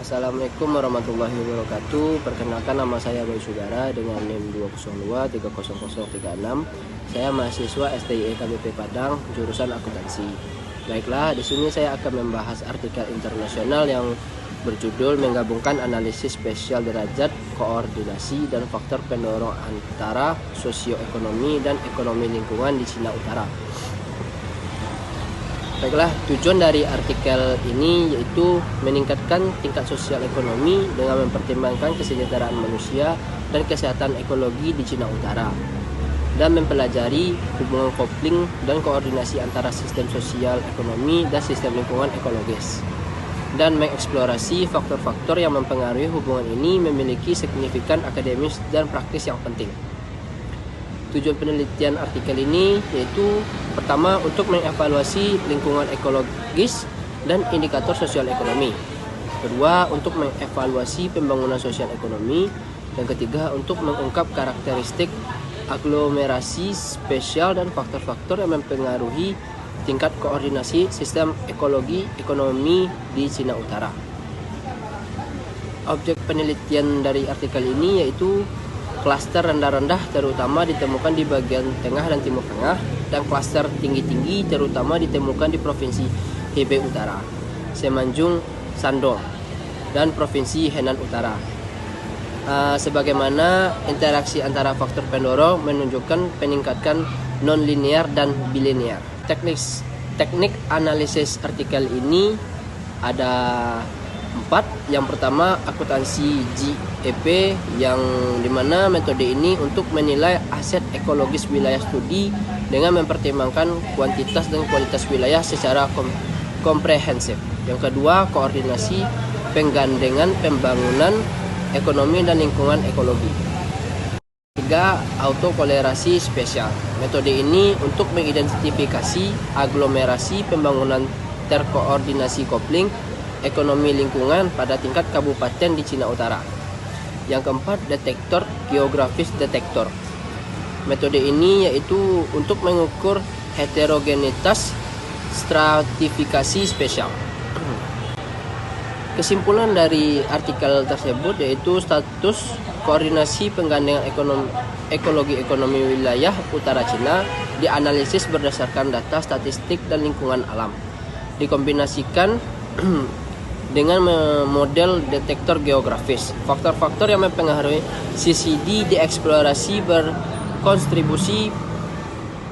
Assalamualaikum warahmatullahi wabarakatuh. Perkenalkan, nama saya Boy Sugara dengan NIM 202300036. Saya mahasiswa STIE KBP Padang, jurusan akuntansi. Baiklah, di sini saya akan membahas artikel internasional yang berjudul menggabungkan analisis spesial derajat, koordinasi, dan faktor pendorong antara sosioekonomi dan ekonomi lingkungan di Cina Utara. Baiklah, tujuan dari artikel ini yaitu meningkatkan tingkat sosial ekonomi dengan mempertimbangkan kesejahteraan manusia dan kesehatan ekologi di Cina Utara, dan mempelajari hubungan kopling dan koordinasi antara sistem sosial ekonomi dan sistem lingkungan ekologis, dan mengeksplorasi faktor-faktor yang mempengaruhi hubungan ini memiliki signifikan akademis dan praktis yang penting. Tujuan penelitian artikel ini yaitu pertama, untuk mengevaluasi lingkungan ekologis dan indikator sosial ekonomi. Kedua, untuk mengevaluasi pembangunan sosial ekonomi. Dan ketiga, untuk mengungkap karakteristik aglomerasi spesial dan faktor-faktor yang mempengaruhi tingkat koordinasi sistem ekologi ekonomi di Cina Utara. Objek penelitian dari artikel ini yaitu klaster rendah-rendah terutama ditemukan di bagian tengah dan timur tengah, dan klaster tinggi-tinggi terutama ditemukan di Provinsi Hebei Utara, Semenanjung Shandong, dan Provinsi Henan Utara. Sebagaimana interaksi antara faktor pendorong menunjukkan peningkatan non-linear dan bilinear. Teknik analisis artikel ini ada 4. Yang pertama, akuntansi GEP, yang dimana metode ini untuk menilai aset ekologis wilayah studi dengan mempertimbangkan kuantitas dan kualitas wilayah secara komprehensif. Yang kedua, koordinasi penggandengan pembangunan ekonomi dan lingkungan ekologi. 3. Autokolerasi spesial. Metode ini untuk mengidentifikasi aglomerasi pembangunan terkoordinasi kopling ekonomi lingkungan pada tingkat kabupaten di Cina Utara. Yang keempat, detektor geografis detektor. Metode ini yaitu untuk mengukur heterogenitas stratifikasi spesial. Kesimpulan dari artikel tersebut yaitu status koordinasi penggandengan ekologi ekonomi wilayah utara Cina dianalisis berdasarkan data statistik dan lingkungan alam, dikombinasikan dengan model detektor geografis. Faktor-faktor yang mempengaruhi CCD dieksplorasi berkontribusi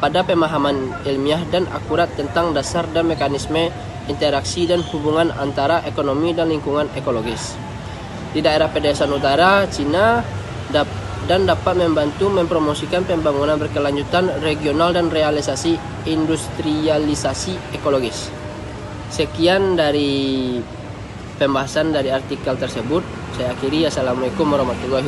pada pemahaman ilmiah dan akurat tentang dasar dan mekanisme interaksi dan hubungan antara ekonomi dan lingkungan ekologis di daerah pedesaan utara Cina, dan dapat membantu mempromosikan pembangunan berkelanjutan regional dan realisasi industrialisasi ekologis. Sekian dari pembahasan dari artikel tersebut. Saya akhiri. Assalamualaikum warahmatullahi wabarakatuh.